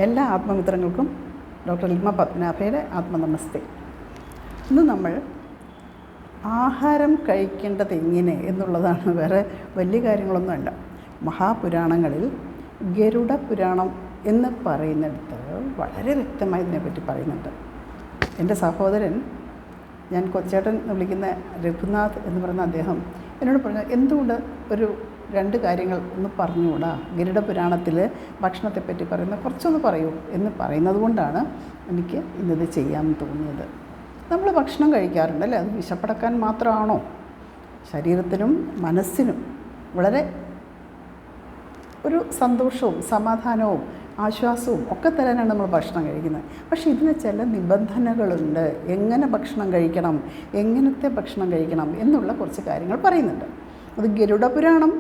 എല്ലാ ആത്മമിത്രങ്ങൾക്കും ഡോക്ടർ ലിമ പത്മനാഭയുടെ ആത്മനമസ്തേ. ഇന്ന് നമ്മൾ ആഹാരം കഴിക്കേണ്ടത് എങ്ങനെ എന്നുള്ളതാണ്, വേറെ വലിയ കാര്യങ്ങളൊന്നുമല്ല. മഹാപുരാണങ്ങളിൽ ഗരുഡ പുരാണം എന്ന് പറയുന്നിടത്ത് വളരെ വ്യക്തമായി ഇതിനെപ്പറ്റി പറയുന്നുണ്ട്. എൻ്റെ സഹോദരൻ, ഞാൻ കൊച്ചേട്ടൻ എന്ന് വിളിക്കുന്ന രഘുനാഥ് എന്ന് പറയുന്ന അദ്ദേഹം എന്നോട് പറഞ്ഞു, എന്തുകൊണ്ട് ഒരു 2 കാര്യങ്ങൾ ഒന്ന് പറഞ്ഞുകൂടാ, ഗരുഡ പുരാണത്തിൽ ഭക്ഷണത്തെപ്പറ്റി പറയുന്ന കുറച്ചൊന്ന് പറയൂ എന്ന് പറയുന്നത് കൊണ്ടാണ് എനിക്ക് ഇന്നത് ചെയ്യാമെന്ന് തോന്നിയത്. നമ്മൾ ഭക്ഷണം കഴിക്കാറുണ്ട് അല്ലേ? അത് വിശപ്പടക്കാൻ മാത്രമാണോ? ശരീരത്തിനും മനസ്സിനും വളരെ ഒരു സന്തോഷവും സമാധാനവും ആശ്വാസവും ഒക്കെ തരാനാണ് നമ്മൾ ഭക്ഷണം കഴിക്കുന്നത്. പക്ഷേ ഇതിന് ചില നിബന്ധനകളുണ്ട്. എങ്ങനെ ഭക്ഷണം കഴിക്കണം, എങ്ങനത്തെ ഭക്ഷണം കഴിക്കണം എന്നുള്ള കുറച്ച് കാര്യങ്ങൾ പറയുന്നുണ്ട്. അത് ഗരുഡ പുരാണം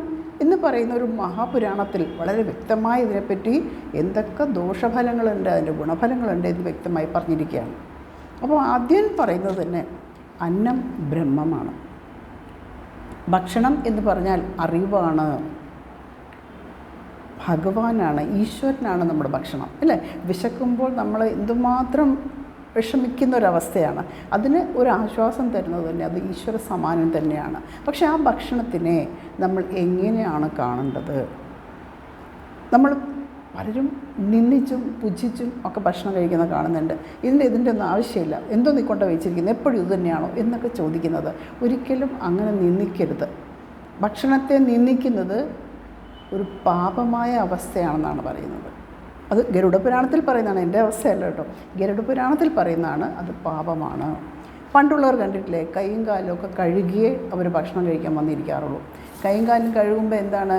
എന്ന് പറയുന്ന ഒരു മഹാപുരാണത്തിൽ വളരെ വ്യക്തമായി ഇതിനെപ്പറ്റി എന്തൊക്കെ ദോഷഫലങ്ങളുണ്ട്, അതിൻ്റെ ഗുണഫലങ്ങളുണ്ട് എന്ന് വ്യക്തമായി പറഞ്ഞിരിക്കുകയാണ്. അപ്പോൾ ആദ്യം പറയുന്നത് തന്നെ അന്നം ബ്രഹ്മമാണ്. ഭക്ഷണം എന്ന് പറഞ്ഞാൽ അറിവാണ്, ഭഗവാനാണ്, ഈശ്വരനാണ് നമ്മുടെ ഭക്ഷണം അല്ലേ? വിശക്കുമ്പോൾ നമ്മൾ എന്തുമാത്രം വിഷമിക്കുന്ന ഒരവസ്ഥയാണ്. അതിന് ഒരു ആശ്വാസം തരുന്നത് തന്നെ അത് ഈശ്വര സമാനം തന്നെയാണ്. പക്ഷേ ആ ഭക്ഷണത്തിനെ നമ്മൾ എങ്ങനെയാണ് കാണേണ്ടത്? നമ്മൾ പലരും നിന്ദിച്ചും പുച്ഛിച്ചും ഒക്കെ ഭക്ഷണം കഴിക്കുന്നത് കാണുന്നുണ്ട്. ഇതിൻ്റെ ഒന്നും ആവശ്യമില്ല, എന്തോ നീ കൊണ്ട് വെച്ചിരിക്കുന്നത്, എപ്പോഴും ഇത് തന്നെയാണോ എന്നൊക്കെ ചോദിക്കുന്നത്. ഒരിക്കലും അങ്ങനെ നിന്ദിക്കരുത്. ഭക്ഷണത്തെ നിന്ദിക്കുന്നത് ഒരു പാപമായ അവസ്ഥയാണെന്നാണ് പറയുന്നത്. അത് ഗരുഡ പുരാണത്തിൽ പറയുന്നതാണ്, എൻ്റെ അവസ്ഥയല്ല കേട്ടോ. ഗരുഡ പുരാണത്തിൽ പറയുന്നതാണ് അത് പാപമാണ്. പണ്ടുള്ളവർ കണ്ടിട്ടില്ലേ, കൈയും കാലും ഒക്കെ കഴുകിയേ അവർ ഭക്ഷണം കഴിക്കാൻ വന്നിരിക്കാറുള്ളൂ. കൈയും കാലും കഴുകുമ്പോൾ എന്താണ്,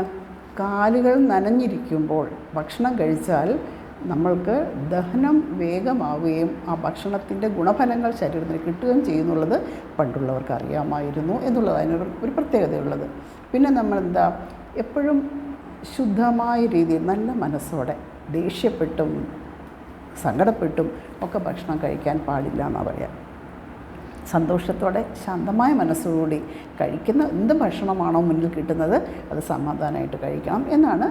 കാലുകൾ നനഞ്ഞിരിക്കുമ്പോൾ ഭക്ഷണം കഴിച്ചാൽ നമ്മൾക്ക് ദഹനം വേഗമാവുകയും ആ ഭക്ഷണത്തിൻ്റെ ഗുണഫലങ്ങൾ ശരീരത്തിന് കിട്ടുകയും ചെയ്യുന്നുള്ളത് പണ്ടുള്ളവർക്ക് അറിയാമായിരുന്നു എന്നുള്ളത് അതിനൊരു പ്രത്യേകതയുള്ളത്. പിന്നെ നമ്മളെന്താ, എപ്പോഴും ശുദ്ധമായ രീതിയിൽ നല്ല മനസ്സോടെ, ദേഷ്യപ്പെട്ടും സങ്കടപ്പെട്ടും ഒക്കെ ഭക്ഷണം കഴിക്കാൻ പാടില്ല എന്നാണ് പറയാം. സന്തോഷത്തോടെ ശാന്തമായ മനസ്സോടുകൂടി കഴിക്കുന്ന എന്ത് ഭക്ഷണമാണോ മുന്നിൽ കിട്ടുന്നത് അത് സമാധാനമായിട്ട് കഴിക്കണം എന്നാണ്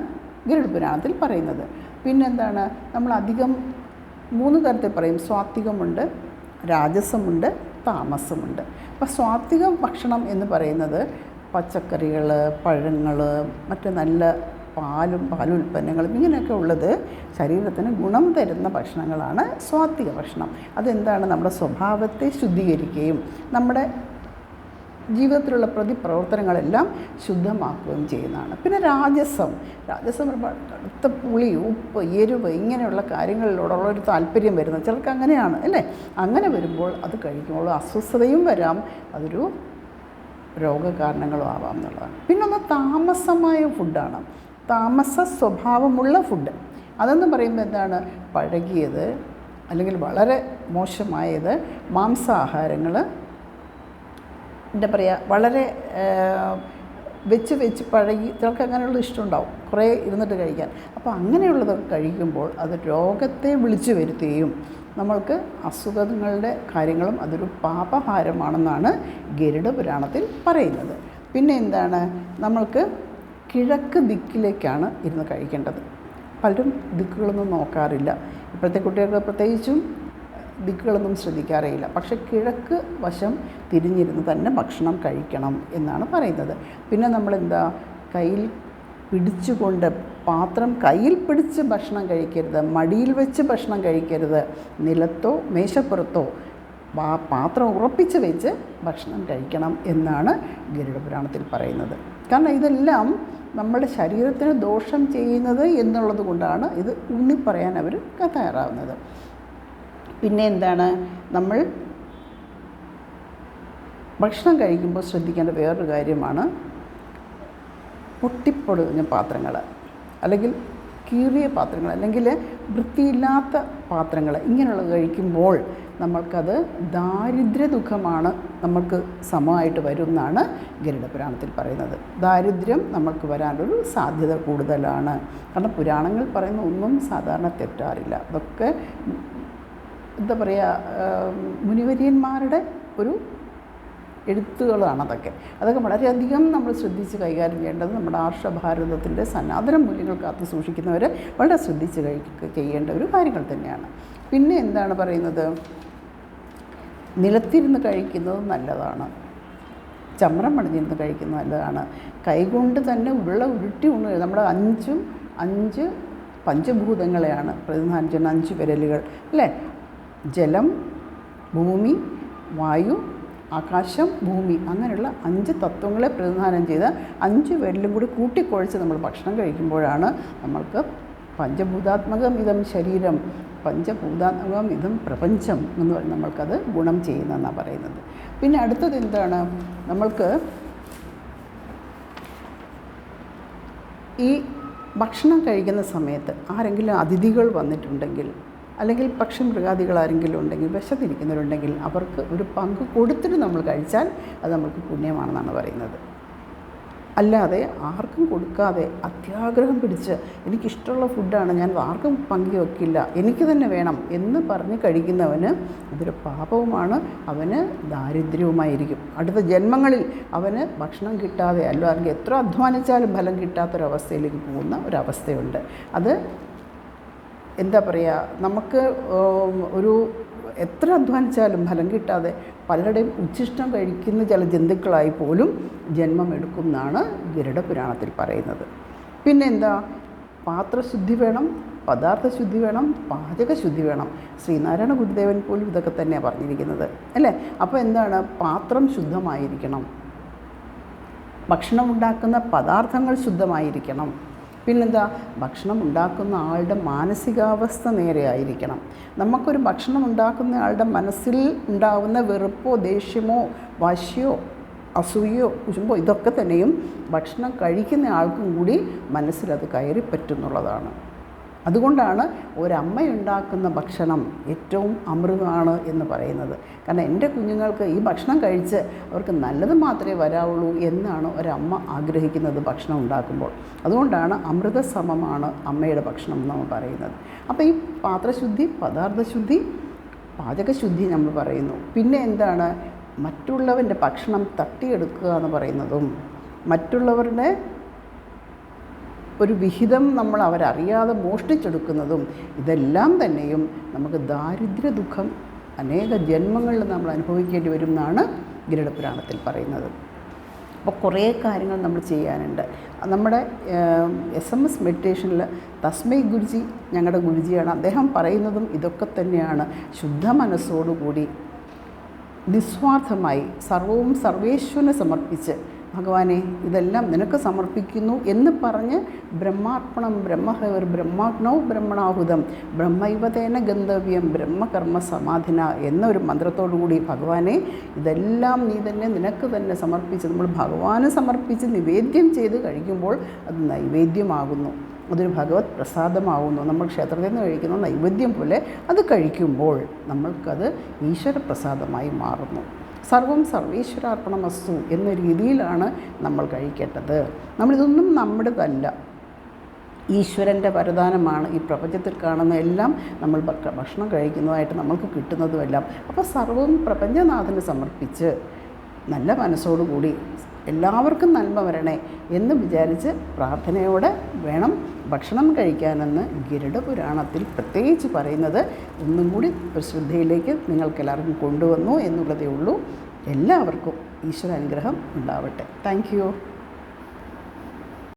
ഗരുഡ പുരാണത്തിൽ പറയുന്നത്. പിന്നെന്താണ്, നമ്മൾ അധികം 3 തരത്തിൽ പറയും. സ്വാത്വികമുണ്ട്, രാജസമുണ്ട്, താമസമുണ്ട്. അപ്പോൾ സ്വാത്വിക ഭക്ഷണം എന്ന് പറയുന്നത് പച്ചക്കറികൾ, പഴങ്ങൾ, മറ്റ് നല്ല പാലുൽപ്പന്നങ്ങളും ഇങ്ങനെയൊക്കെ ഉള്ളത് ശരീരത്തിന് ഗുണം തരുന്ന ഭക്ഷണങ്ങളാണ് സ്വാത്വിക ഭക്ഷണം. അതെന്താണ്, നമ്മുടെ സ്വഭാവത്തെ ശുദ്ധീകരിക്കുകയും നമ്മുടെ ജീവിതത്തിലുള്ള പ്രതിപ്രവർത്തനങ്ങളെല്ലാം ശുദ്ധമാക്കുകയും ചെയ്യുന്നതാണ്. പിന്നെ രാജസം കടുത്ത പുളി, ഉപ്പ്, എരിവ് ഇങ്ങനെയുള്ള കാര്യങ്ങളിലോടുള്ളൊരു താല്പര്യം വരുന്നത് ചിലർക്ക് അങ്ങനെയാണ് അല്ലേ? അങ്ങനെ വരുമ്പോൾ അത് കഴിക്കുമ്പോൾ അസ്വസ്ഥതയും വരാം, അതൊരു രോഗകാരണങ്ങളും ആവാം എന്നുള്ളതാണ്. പിന്നൊന്ന് താമസമായ ഫുഡാണ്, താമസ സ്വഭാവമുള്ള ഫുഡ്. അതെന്ന് പറയുമ്പോൾ എന്താണ്, പഴകിയത് അല്ലെങ്കിൽ വളരെ മോശമായത്, മാംസാഹാരങ്ങൾ, എന്താ പറയുക, വളരെ വെച്ച് പഴകി, ചിലർക്ക് അങ്ങനെയുള്ള ഇഷ്ടമുണ്ടാവും കുറേ ഇരുന്നിട്ട് കഴിക്കാൻ. അപ്പോൾ അങ്ങനെയുള്ളതൊക്കെ കഴിക്കുമ്പോൾ അത് രോഗത്തെ വിളിച്ചു വരുത്തുകയും നമ്മൾക്ക് അസുഖങ്ങളുടെ കാര്യങ്ങളും അതൊരു പാപഭാരമാണെന്നാണ് ഗരുഡ പുരാണത്തിൽ പറയുന്നത്. പിന്നെ എന്താണ്, നമ്മൾക്ക് കിഴക്ക് ദിക്കിലേക്കാണ് ഇരുന്ന് കഴിക്കേണ്ടത്. പലരും ദിക്കുകളൊന്നും നോക്കാറില്ല. ഇപ്പോഴത്തെ കുട്ടികൾക്ക് പ്രത്യേകിച്ചും ദിക്കുകളൊന്നും ശ്രദ്ധിക്കാറേയില്ല. പക്ഷേ കിഴക്ക് വശം തിരിഞ്ഞിരുന്ന് തന്നെ ഭക്ഷണം കഴിക്കണം എന്നാണ് പറയുന്നത്. പിന്നെ നമ്മളെന്താ, കയ്യിൽ പിടിച്ചുകൊണ്ട് പാത്രം കയ്യിൽ പിടിച്ച് ഭക്ഷണം കഴിക്കരുത്, മടിയിൽ വെച്ച് ഭക്ഷണം കഴിക്കരുത്, നിലത്തോ മേശപ്പുറത്തോ പാത്രം ഉറപ്പിച്ച് വെച്ച് ഭക്ഷണം കഴിക്കണം എന്നാണ് ഗരുഡ പുരാണത്തിൽ പറയുന്നത്. കാരണം ഇതെല്ലാം നമ്മുടെ ശരീരത്തിന് ദോഷം ചെയ്യുന്നത് എന്നുള്ളത് കൊണ്ടാണ് ഇത് പറയാൻ അവർ തയ്യാറാവുന്നത്. പിന്നെ എന്താണ്, നമ്മൾ ഭക്ഷണം കഴിക്കുമ്പോൾ ശ്രദ്ധിക്കേണ്ട വേറൊരു കാര്യമാണ് പൊട്ടിപ്പൊടിഞ്ഞ പാത്രങ്ങൾ, അല്ലെങ്കിൽ കീറിയ പാത്രങ്ങൾ, അല്ലെങ്കിൽ വൃത്തിയില്ലാത്ത പാത്രങ്ങൾ, ഇങ്ങനെയുള്ളത് കഴിക്കുമ്പോൾ നമ്മൾക്കത് ദാരിദ്ര്യ ദുഃഖമാണ് നമ്മൾക്ക് സമമായിട്ട് വരും എന്നാണ് ഗരുഡ പുരാണത്തിൽ പറയുന്നത്. ദാരിദ്ര്യം നമ്മൾക്ക് വരാനൊരു സാധ്യത കൂടുതലാണ്. കാരണം പുരാണങ്ങൾ പറയുന്ന ഒന്നും സാധാരണ തെറ്റാറില്ല. അതൊക്കെ എന്താ പറയുക, മുനിവര്യന്മാരുടെ ഒരു എഴുത്തുകളാണ് അതൊക്കെ വളരെയധികം നമ്മൾ ശ്രദ്ധിച്ച് കൈകാര്യം ചെയ്യേണ്ടത് നമ്മുടെ ആർഷഭാരതത്തിൻ്റെ സനാതന മൂല്യങ്ങൾ കാത്തു സൂക്ഷിക്കുന്നവർ വളരെ ശ്രദ്ധിച്ച് ചെയ്യേണ്ട ഒരു കാര്യങ്ങൾ തന്നെയാണ്. പിന്നെ എന്താണ് പറയുന്നത്, നിലത്തിരുന്ന് കഴിക്കുന്നത് നല്ലതാണ്, ചമ്രം പണിഞ്ഞിരുന്ന് കഴിക്കുന്നത് നല്ലതാണ്. കൈകൊണ്ട് തന്നെ ഉരുട്ടി ഉണ്ണുക. നമ്മുടെ അഞ്ച് പഞ്ചഭൂതങ്ങളെയാണ് പ്രതിനിധാനം ചെയ്യുന്ന 5 വിരലുകൾ അല്ലേ? ജലം, ഭൂമി, വായു, ആകാശം, ഭൂമി, അങ്ങനെയുള്ള 5 തത്വങ്ങളെ പ്രതിനിധാനം ചെയ്ത 5 വിരലും കൂടി കൂട്ടിക്കുഴച്ച് നമ്മൾ ഭക്ഷണം കഴിക്കുമ്പോഴാണ് നമ്മൾക്ക് പഞ്ചഭൂതാത്മകം ഇതം ശരീരം, പഞ്ചഭൂതാത്മകം ഇതം പ്രപഞ്ചം എന്ന് പറഞ്ഞ് നമ്മൾക്കത് ഗുണം ചെയ്യുന്നതെന്നാണ് പറയുന്നത്. പിന്നെ അടുത്തത് എന്താണ്, നമ്മൾക്ക് ഈ ഭക്ഷണം കഴിക്കുന്ന സമയത്ത് ആരെങ്കിലും അതിഥികൾ വന്നിട്ടുണ്ടെങ്കിൽ, അല്ലെങ്കിൽ പക്ഷി മൃഗാദികൾ ആരെങ്കിലും ഉണ്ടെങ്കിൽ, വിശന്നിരിക്കുന്നവരുണ്ടെങ്കിൽ അവർക്ക് ഒരു പങ്ക് കൊടുത്തിട്ട് നമ്മൾ കഴിച്ചാൽ അത് നമുക്ക് പുണ്യമാണെന്നാണ് പറയുന്നത്. അല്ലാതെ ആർക്കും കൊടുക്കാതെ അത്യാഗ്രഹം പിടിച്ച് എനിക്കിഷ്ടമുള്ള ഫുഡാണ്, ഞാൻ ആർക്കും പങ്കു വെക്കില്ല, എനിക്ക് തന്നെ വേണം എന്ന് പറഞ്ഞ് കഴിക്കുന്നവന് ഇതൊരു പാപവുമാണ്, അവന് ദാരിദ്ര്യവുമായിരിക്കും. അടുത്ത ജന്മങ്ങളിൽ അവന് ഭക്ഷണം കിട്ടാതെ അല്ലെങ്കിൽ എത്ര അധ്വാനിച്ചാലും ഫലം കിട്ടാത്തൊരവസ്ഥയിലേക്ക് പോകുന്ന ഒരവസ്ഥയുണ്ട്. അത് എന്താ പറയുക, നമുക്ക് എത്ര അധ്വാനിച്ചാലും ഫലം കിട്ടാതെ പലരുടെയും ഉച്ഛിഷ്ടം കഴിക്കുന്ന ചില ജന്തുക്കളായി പോലും ജന്മം എടുക്കും എന്നാണ് ഗരുഡപുരാണത്തിൽ പറയുന്നത്. പിന്നെ എന്താ, പാത്രശുദ്ധി വേണം, പദാർത്ഥശുദ്ധി വേണം, പാചകശുദ്ധി വേണം. ശ്രീനാരായണ ഗുരുദേവൻ പോലും ഇതൊക്കെ തന്നെയാണ് പറഞ്ഞിരിക്കുന്നത് അല്ലേ? അപ്പോൾ എന്താണ്, പാത്രം ശുദ്ധമായിരിക്കണം, ഭക്ഷണം ഉണ്ടാക്കുന്ന പദാർത്ഥങ്ങൾ ശുദ്ധമായിരിക്കണം. പിന്നെന്താ, ഭക്ഷണം ഉണ്ടാക്കുന്ന ആളുടെ മാനസികാവസ്ഥ നേരെയായിരിക്കണം. നമുക്കൊരു ഭക്ഷണം ഉണ്ടാക്കുന്ന ആളുടെ മനസ്സിൽ ഉണ്ടാകുന്ന വെറുപ്പോ ദേഷ്യമോ വാശിയോ അസൂയയോ കുശുമ്പോ ഇതൊക്കെ തന്നെയും ഭക്ഷണം കഴിക്കുന്ന ആൾക്കും കൂടി മനസ്സിലത് കയറിപ്പറ്റുന്നുള്ളതാണ്. അതുകൊണ്ടാണ് ഒരമ്മയുണ്ടാക്കുന്ന ഭക്ഷണം ഏറ്റവും അമൃതമാണ് എന്ന് പറയുന്നത്. കാരണം എൻ്റെ കുഞ്ഞുങ്ങൾക്ക് ഈ ഭക്ഷണം കഴിച്ച് അവർക്ക് നല്ലത് മാത്രമേ വരാവുള്ളൂ എന്നാണ് ഒരമ്മ ആഗ്രഹിക്കുന്നത് ഭക്ഷണം ഉണ്ടാക്കുമ്പോൾ. അതുകൊണ്ടാണ് അമൃതസമമാണ് അമ്മയുടെ ഭക്ഷണം എന്ന് നമ്മൾ പറയുന്നത്. അപ്പോൾ ഈ പാത്രശുദ്ധി, പദാർത്ഥശുദ്ധി, പാചകശുദ്ധി നമ്മൾ പറയുന്നു. പിന്നെ എന്താണ്, മറ്റുള്ളവൻ്റെ ഭക്ഷണം തട്ടിയെടുക്കുക എന്ന് പറയുന്നതും മറ്റുള്ളവരുടെ ഒരു വിഹിതം നമ്മൾ അവരറിയാതെ മോഷ്ടിച്ചെടുക്കുന്നതും ഇതെല്ലാം തന്നെയും നമുക്ക് ദാരിദ്ര്യ ദുഃഖം അനേക ജന്മങ്ങളിൽ നമ്മൾ അനുഭവിക്കേണ്ടി വരും എന്നാണ് ഗരുഡപുരാണത്തിൽ പറയുന്നത്. അപ്പോൾ കുറേ കാര്യങ്ങൾ നമ്മൾ ചെയ്യാനുണ്ട്. നമ്മുടെ SMS മെഡിറ്റേഷനിൽ തസ്മൈ ഗുരുജി ഞങ്ങളുടെ ഗുരുജിയാണ്, അദ്ദേഹം പറയുന്നതും ഇതൊക്കെ തന്നെയാണ്. ശുദ്ധ മനസ്സോടുകൂടി നിസ്വാർത്ഥമായി സർവവും സർവേശ്വരന് സമർപ്പിച്ച് ഭഗവാനെ ഇതെല്ലാം നിനക്ക് സമർപ്പിക്കുന്നു എന്ന് പറഞ്ഞ് ബ്രഹ്മാർപ്പണം ബ്രഹ്മഹവർ ബ്രഹ്മാഗ്നൗ ബ്രഹ്മണാഹുതം ബ്രഹ്മൈവതേന ഗന്ധവ്യം ബ്രഹ്മകർമ്മ സമാധിന എന്നൊരു മന്ത്രത്തോടു കൂടി ഭഗവാനെ ഇതെല്ലാം നീ തന്നെ നിനക്ക് തന്നെ സമർപ്പിച്ച് നമ്മൾ ഭഗവാന് സമർപ്പിച്ച് നിവേദ്യം ചെയ്ത് കഴിക്കുമ്പോൾ അത് നൈവേദ്യമാകുന്നു, അതൊരു ഭഗവത് പ്രസാദമാവുന്നു. നമ്മൾ ക്ഷേത്രത്തിൽ നിന്ന് കഴിക്കുന്ന നൈവേദ്യം പോലെ അത് കഴിക്കുമ്പോൾ നമ്മൾക്കത് ഈശ്വരപ്രസാദമായി മാറുന്നു. സർവം സർവേശ്വരാർപ്പണമസ്തു എന്ന രീതിയിലാണ് നമ്മൾ കഴിക്കേണ്ടത്. നമ്മളിതൊന്നും നമ്മുടേതല്ല, ഈശ്വരൻ്റെ വരദാനമാണ്. ഈ പ്രപഞ്ചത്തിൽ കാണുന്ന എല്ലാം നമ്മൾ ഭക്ഷണം കഴിക്കുന്നതായിട്ട് നമ്മൾക്ക് കിട്ടുന്നതുമെല്ലാം. അപ്പോൾ സർവവും പ്രപഞ്ചനാഥന് സമർപ്പിച്ച് നല്ല മനസ്സോടുകൂടി എല്ലാവർക്കും നന്മ വരണേ എന്ന് വിചാരിച്ച് പ്രാർത്ഥനയോടെ വേണം ഭക്ഷണം കഴിക്കാനെന്ന് ഗരുഡപുരാണത്തിൽ പ്രത്യേകിച്ച് പറയുന്നത് ഒന്നും കൂടി ഒരു ശ്രദ്ധയിലേക്ക് നിങ്ങൾക്കെല്ലാവർക്കും കൊണ്ടുവന്നു എന്നുള്ളതേ ഉള്ളൂ. എല്ലാവർക്കും ഈശ്വര അനുഗ്രഹം ഉണ്ടാവട്ടെ. Thank you.